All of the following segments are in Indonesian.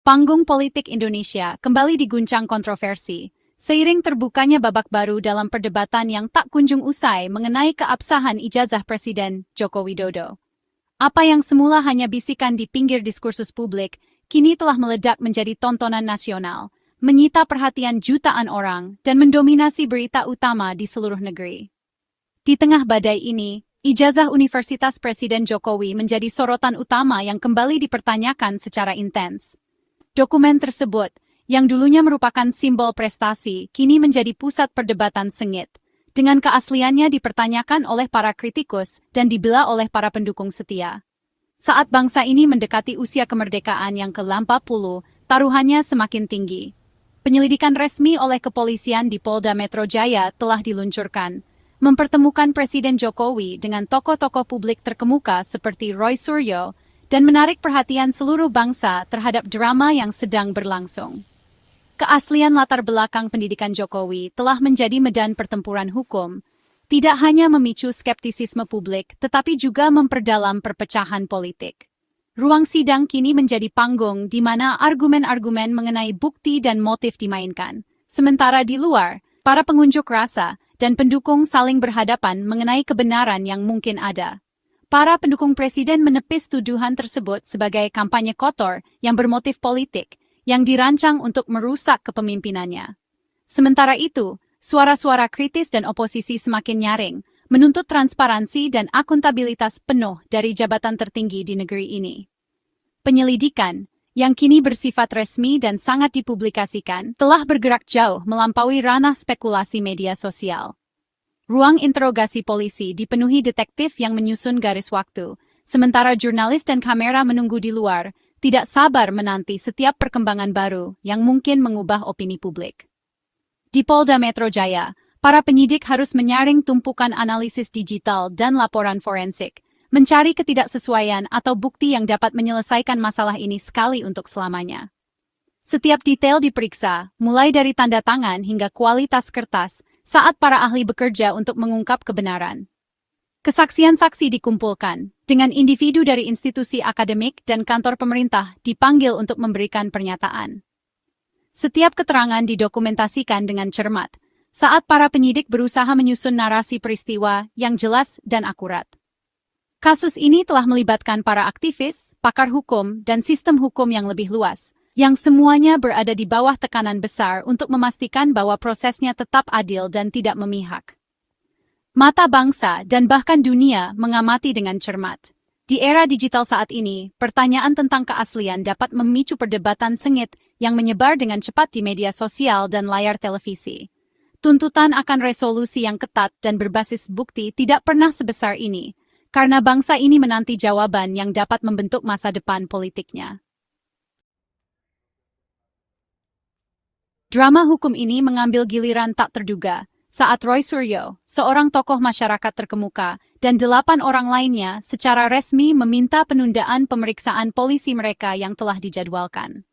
Panggung politik Indonesia kembali diguncang kontroversi, seiring terbukanya babak baru dalam perdebatan yang tak kunjung usai mengenai keabsahan ijazah Presiden Joko Widodo. Apa yang semula hanya bisikan di pinggir diskursus publik, kini telah meledak menjadi tontonan nasional, menyita perhatian jutaan orang, dan mendominasi berita utama di seluruh negeri. Di tengah badai ini, ijazah Universitas Presiden Jokowi menjadi sorotan utama yang kembali dipertanyakan secara intens. Dokumen tersebut, yang dulunya merupakan simbol prestasi, kini menjadi pusat perdebatan sengit, dengan keasliannya dipertanyakan oleh para kritikus dan dibela oleh para pendukung setia. Saat bangsa ini mendekati usia kemerdekaan yang ke-80, taruhannya semakin tinggi. Penyelidikan resmi oleh kepolisian di Polda Metro Jaya telah diluncurkan, mempertemukan Presiden Jokowi dengan tokoh-tokoh publik terkemuka seperti Roy Suryo, dan menarik perhatian seluruh bangsa terhadap drama yang sedang berlangsung. Keaslian latar belakang pendidikan Jokowi telah menjadi medan pertempuran hukum, tidak hanya memicu skeptisisme publik, tetapi juga memperdalam perpecahan politik. Ruang sidang kini menjadi panggung di mana argumen-argumen mengenai bukti dan motif dimainkan. Sementara di luar, para pengunjuk rasa dan pendukung saling berhadapan mengenai kebenaran yang mungkin ada. Para pendukung presiden menepis tuduhan tersebut sebagai kampanye kotor yang bermotif politik, yang dirancang untuk merusak kepemimpinannya. Sementara itu, suara-suara kritis dan oposisi semakin nyaring, menuntut transparansi dan akuntabilitas penuh dari jabatan tertinggi di negeri ini. Penyelidikan, yang kini bersifat resmi dan sangat dipublikasikan, telah bergerak jauh melampaui ranah spekulasi media sosial. Ruang interogasi polisi dipenuhi detektif yang menyusun garis waktu, sementara jurnalis dan kamera menunggu di luar, tidak sabar menanti setiap perkembangan baru yang mungkin mengubah opini publik. Di Polda Metro Jaya, para penyidik harus menyaring tumpukan analisis digital dan laporan forensik, mencari ketidaksesuaian atau bukti yang dapat menyelesaikan masalah ini sekali untuk selamanya. Setiap detail diperiksa, mulai dari tanda tangan hingga kualitas kertas, saat para ahli bekerja untuk mengungkap kebenaran. Kesaksian saksi dikumpulkan, dengan individu dari institusi akademik dan kantor pemerintah dipanggil untuk memberikan pernyataan. Setiap keterangan didokumentasikan dengan cermat, saat para penyidik berusaha menyusun narasi peristiwa yang jelas dan akurat. Kasus ini telah melibatkan para aktivis, pakar hukum, dan sistem hukum yang lebih luas, yang semuanya berada di bawah tekanan besar untuk memastikan bahwa prosesnya tetap adil dan tidak memihak. Mata bangsa dan bahkan dunia mengamati dengan cermat. Di era digital saat ini, pertanyaan tentang keaslian dapat memicu perdebatan sengit yang menyebar dengan cepat di media sosial dan layar televisi. Tuntutan akan resolusi yang ketat dan berbasis bukti tidak pernah sebesar ini, karena bangsa ini menanti jawaban yang dapat membentuk masa depan politiknya. Drama hukum ini mengambil giliran tak terduga saat Roy Suryo, seorang tokoh masyarakat terkemuka, dan 8 orang lainnya secara resmi meminta penundaan pemeriksaan polisi mereka yang telah dijadwalkan.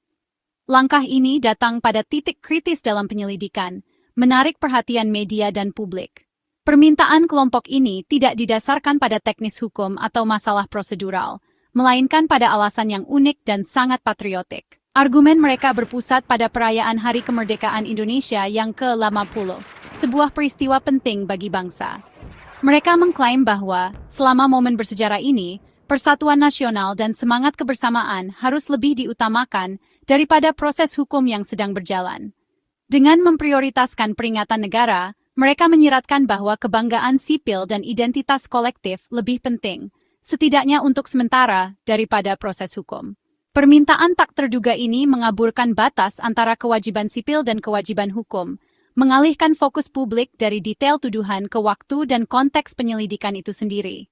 Langkah ini datang pada titik kritis dalam penyelidikan, menarik perhatian media dan publik. Permintaan kelompok ini tidak didasarkan pada teknis hukum atau masalah prosedural, melainkan pada alasan yang unik dan sangat patriotik. Argumen mereka berpusat pada perayaan Hari Kemerdekaan Indonesia yang ke-80, sebuah peristiwa penting bagi bangsa. Mereka mengklaim bahwa, selama momen bersejarah ini, persatuan nasional dan semangat kebersamaan harus lebih diutamakan daripada proses hukum yang sedang berjalan. Dengan memprioritaskan peringatan negara, mereka menyiratkan bahwa kebanggaan sipil dan identitas kolektif lebih penting, setidaknya untuk sementara, daripada proses hukum. Permintaan tak terduga ini mengaburkan batas antara kewajiban sipil dan kewajiban hukum, mengalihkan fokus publik dari detail tuduhan ke waktu dan konteks penyelidikan itu sendiri.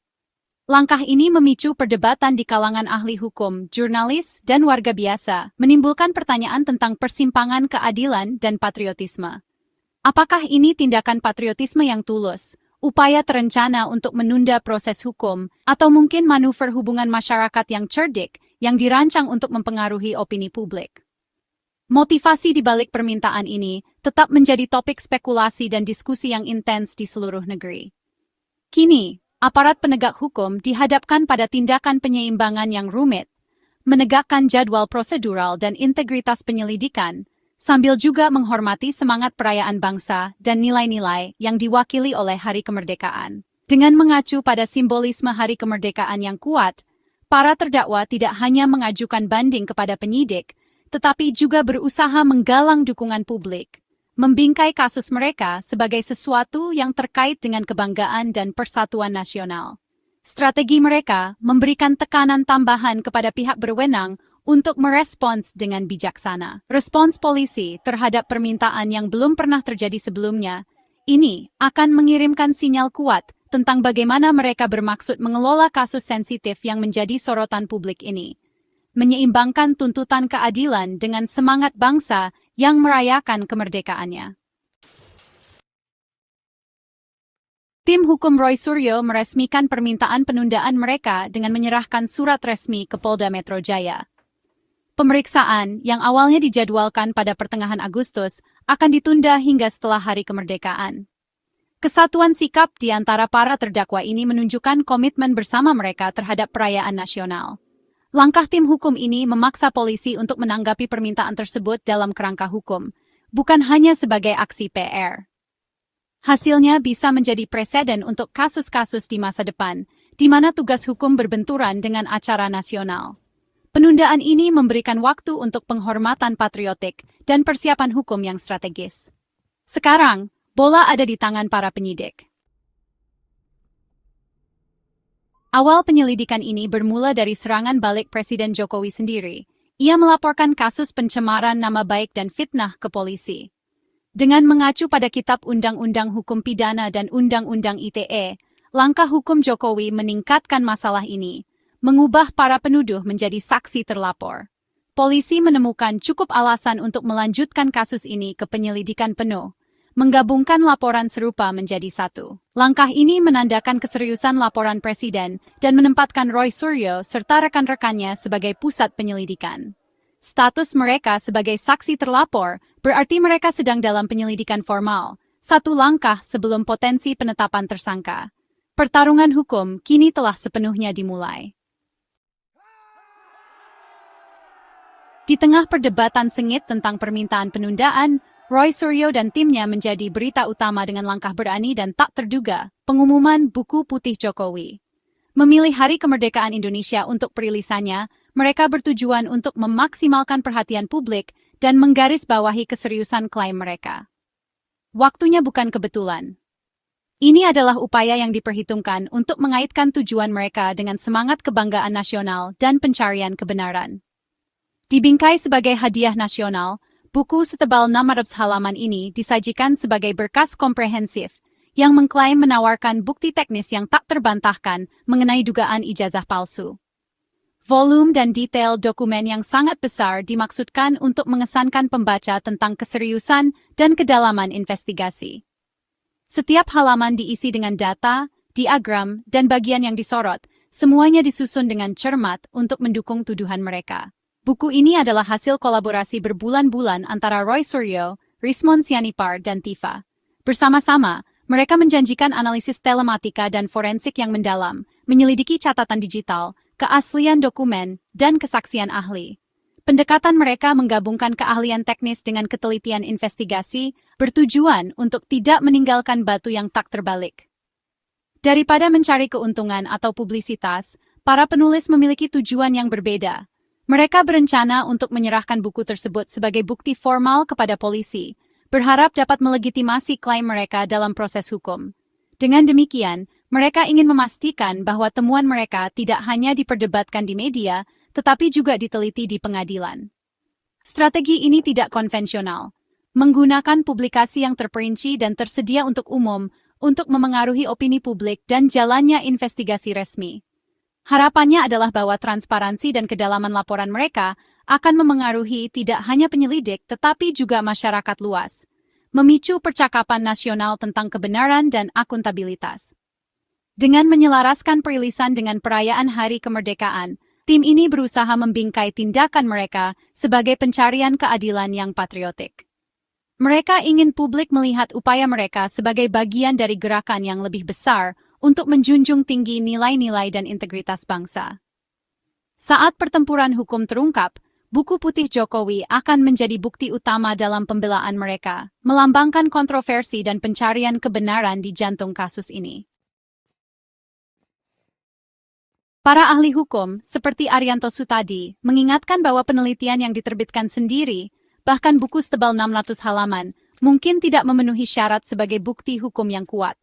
Langkah ini memicu perdebatan di kalangan ahli hukum, jurnalis, dan warga biasa, menimbulkan pertanyaan tentang persimpangan keadilan dan patriotisme. Apakah ini tindakan patriotisme yang tulus, upaya terencana untuk menunda proses hukum, atau mungkin manuver hubungan masyarakat yang cerdik, yang dirancang untuk mempengaruhi opini publik? Motivasi di balik permintaan ini tetap menjadi topik spekulasi dan diskusi yang intens di seluruh negeri. Kini, aparat penegak hukum dihadapkan pada tindakan penyeimbangan yang rumit, menegakkan jadwal prosedural dan integritas penyelidikan, sambil juga menghormati semangat perayaan bangsa dan nilai-nilai yang diwakili oleh Hari Kemerdekaan. Dengan mengacu pada simbolisme Hari Kemerdekaan yang kuat, para terdakwa tidak hanya mengajukan banding kepada penyidik, tetapi juga berusaha menggalang dukungan publik, membingkai kasus mereka sebagai sesuatu yang terkait dengan kebanggaan dan persatuan nasional. Strategi mereka memberikan tekanan tambahan kepada pihak berwenang untuk merespons dengan bijaksana. Respons polisi terhadap permintaan yang belum pernah terjadi sebelumnya, ini akan mengirimkan sinyal kuat tentang bagaimana mereka bermaksud mengelola kasus sensitif yang menjadi sorotan publik ini. Menyeimbangkan tuntutan keadilan dengan semangat bangsa yang merayakan kemerdekaannya. Tim hukum Roy Suryo meresmikan permintaan penundaan mereka dengan menyerahkan surat resmi ke Polda Metro Jaya. Pemeriksaan yang awalnya dijadwalkan pada pertengahan Agustus akan ditunda hingga setelah Hari Kemerdekaan. Kesatuan sikap di antara para terdakwa ini menunjukkan komitmen bersama mereka terhadap perayaan nasional. Langkah tim hukum ini memaksa polisi untuk menanggapi permintaan tersebut dalam kerangka hukum, bukan hanya sebagai aksi PR. Hasilnya bisa menjadi preseden untuk kasus-kasus di masa depan, di mana tugas hukum berbenturan dengan acara nasional. Penundaan ini memberikan waktu untuk penghormatan patriotik dan persiapan hukum yang strategis. Sekarang, bola ada di tangan para penyidik. Awal penyelidikan ini bermula dari serangan balik Presiden Jokowi sendiri. Ia melaporkan kasus pencemaran nama baik dan fitnah ke polisi. Dengan mengacu pada Kitab Undang-Undang Hukum Pidana dan Undang-Undang ITE, langkah hukum Jokowi meningkatkan masalah ini, mengubah para penuduh menjadi saksi terlapor. Polisi menemukan cukup alasan untuk melanjutkan kasus ini ke penyelidikan penuh, menggabungkan laporan serupa menjadi satu. Langkah ini menandakan keseriusan laporan Presiden dan menempatkan Roy Suryo serta rekan-rekannya sebagai pusat penyelidikan. Status mereka sebagai saksi terlapor berarti mereka sedang dalam penyelidikan formal, satu langkah sebelum potensi penetapan tersangka. Pertarungan hukum kini telah sepenuhnya dimulai. Di tengah perdebatan sengit tentang permintaan penundaan, Roy Suryo dan timnya menjadi berita utama dengan langkah berani dan tak terduga, pengumuman buku putih Jokowi. Memilih Hari Kemerdekaan Indonesia untuk perilisannya, mereka bertujuan untuk memaksimalkan perhatian publik dan menggarisbawahi keseriusan klaim mereka. Waktunya bukan kebetulan. Ini adalah upaya yang diperhitungkan untuk mengaitkan tujuan mereka dengan semangat kebanggaan nasional dan pencarian kebenaran. Dibingkai sebagai hadiah nasional, buku setebal 600 halaman ini disajikan sebagai berkas komprehensif yang mengklaim menawarkan bukti teknis yang tak terbantahkan mengenai dugaan ijazah palsu. Volume dan detail dokumen yang sangat besar dimaksudkan untuk mengesankan pembaca tentang keseriusan dan kedalaman investigasi. Setiap halaman diisi dengan data, diagram, dan bagian yang disorot, semuanya disusun dengan cermat untuk mendukung tuduhan mereka. Buku ini adalah hasil kolaborasi berbulan-bulan antara Roy Suryo, Rismon Sianipar, dan Tifa. Bersama-sama, mereka menjanjikan analisis telematika dan forensik yang mendalam, menyelidiki catatan digital, keaslian dokumen, dan kesaksian ahli. Pendekatan mereka menggabungkan keahlian teknis dengan ketelitian investigasi, bertujuan untuk tidak meninggalkan batu yang tak terbalik. Daripada mencari keuntungan atau publisitas, para penulis memiliki tujuan yang berbeda. Mereka berencana untuk menyerahkan buku tersebut sebagai bukti formal kepada polisi, berharap dapat melegitimasi klaim mereka dalam proses hukum. Dengan demikian, mereka ingin memastikan bahwa temuan mereka tidak hanya diperdebatkan di media, tetapi juga diteliti di pengadilan. Strategi ini tidak konvensional, menggunakan publikasi yang terperinci dan tersedia untuk umum untuk memengaruhi opini publik dan jalannya investigasi resmi. Harapannya adalah bahwa transparansi dan kedalaman laporan mereka akan memengaruhi tidak hanya penyelidik tetapi juga masyarakat luas, memicu percakapan nasional tentang kebenaran dan akuntabilitas. Dengan menyelaraskan perilisan dengan perayaan Hari Kemerdekaan, tim ini berusaha membingkai tindakan mereka sebagai pencarian keadilan yang patriotik. Mereka ingin publik melihat upaya mereka sebagai bagian dari gerakan yang lebih besar untuk menjunjung tinggi nilai-nilai dan integritas bangsa. Saat pertempuran hukum terungkap, buku putih Jokowi akan menjadi bukti utama dalam pembelaan mereka, melambangkan kontroversi dan pencarian kebenaran di jantung kasus ini. Para ahli hukum, seperti Arianto Sutadi, mengingatkan bahwa penelitian yang diterbitkan sendiri, bahkan buku setebal 600 halaman, mungkin tidak memenuhi syarat sebagai bukti hukum yang kuat.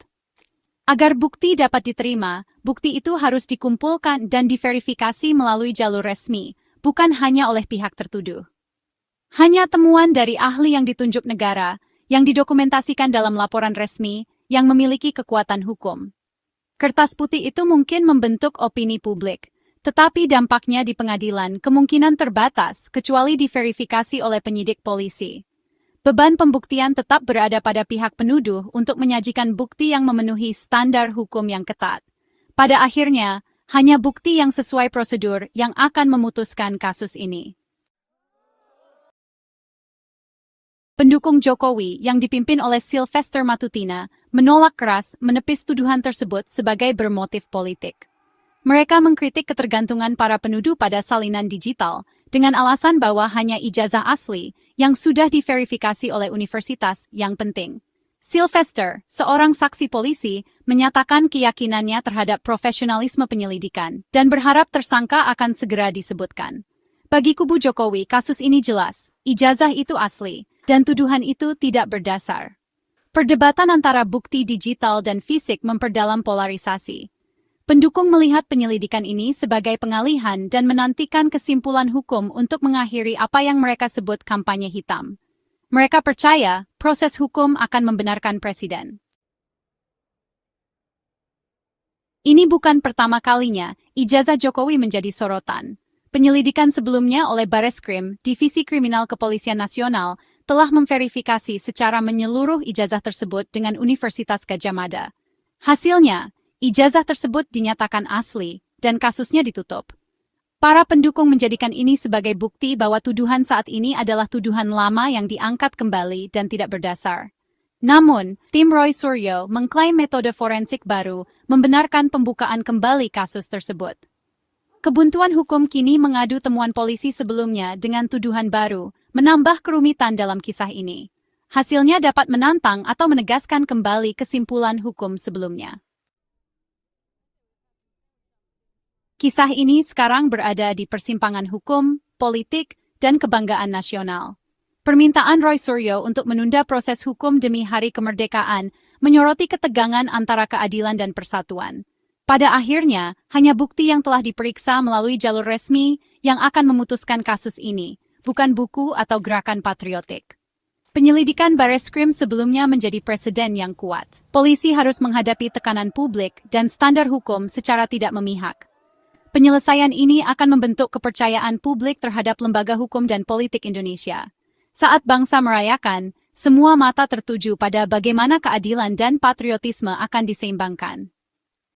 Agar bukti dapat diterima, bukti itu harus dikumpulkan dan diverifikasi melalui jalur resmi, bukan hanya oleh pihak tertuduh. Hanya temuan dari ahli yang ditunjuk negara, yang didokumentasikan dalam laporan resmi, yang memiliki kekuatan hukum. Kertas putih itu mungkin membentuk opini publik, tetapi dampaknya di pengadilan kemungkinan terbatas kecuali diverifikasi oleh penyidik polisi. Beban pembuktian tetap berada pada pihak penuduh untuk menyajikan bukti yang memenuhi standar hukum yang ketat. Pada akhirnya, hanya bukti yang sesuai prosedur yang akan memutuskan kasus ini. Pendukung Jokowi yang dipimpin oleh Sylvester Matutina menolak keras menepis tuduhan tersebut sebagai bermotif politik. Mereka mengkritik ketergantungan para penuduh pada salinan digital dengan alasan bahwa hanya ijazah asli yang sudah diverifikasi oleh universitas yang penting. Sylvester, seorang saksi polisi, menyatakan keyakinannya terhadap profesionalisme penyelidikan dan berharap tersangka akan segera disebutkan. Bagi kubu Jokowi, kasus ini jelas, ijazah itu asli, dan tuduhan itu tidak berdasar. Perdebatan antara bukti digital dan fisik memperdalam polarisasi. Pendukung melihat penyelidikan ini sebagai pengalihan dan menantikan kesimpulan hukum untuk mengakhiri apa yang mereka sebut kampanye hitam. Mereka percaya proses hukum akan membenarkan presiden. Ini bukan pertama kalinya ijazah Jokowi menjadi sorotan. Penyelidikan sebelumnya oleh Bareskrim, Divisi Kriminal Kepolisian Nasional, telah memverifikasi secara menyeluruh ijazah tersebut dengan Universitas Gadjah Mada. Hasilnya, ijazah tersebut dinyatakan asli dan kasusnya ditutup. Para pendukung menjadikan ini sebagai bukti bahwa tuduhan saat ini adalah tuduhan lama yang diangkat kembali dan tidak berdasar. Namun, tim Roy Suryo mengklaim metode forensik baru membenarkan pembukaan kembali kasus tersebut. Kebuntuan hukum kini mengadu temuan polisi sebelumnya dengan tuduhan baru, menambah kerumitan dalam kisah ini. Hasilnya dapat menantang atau menegaskan kembali kesimpulan hukum sebelumnya. Kisah ini sekarang berada di persimpangan hukum, politik, dan kebanggaan nasional. Permintaan Roy Suryo untuk menunda proses hukum demi hari kemerdekaan menyoroti ketegangan antara keadilan dan persatuan. Pada akhirnya, hanya bukti yang telah diperiksa melalui jalur resmi yang akan memutuskan kasus ini, bukan buku atau gerakan patriotik. Penyelidikan Bareskrim sebelumnya menjadi preseden yang kuat. Polisi harus menghadapi tekanan publik dan standar hukum secara tidak memihak. Penyelesaian ini akan membentuk kepercayaan publik terhadap lembaga hukum dan politik Indonesia. Saat bangsa merayakan, semua mata tertuju pada bagaimana keadilan dan patriotisme akan diseimbangkan.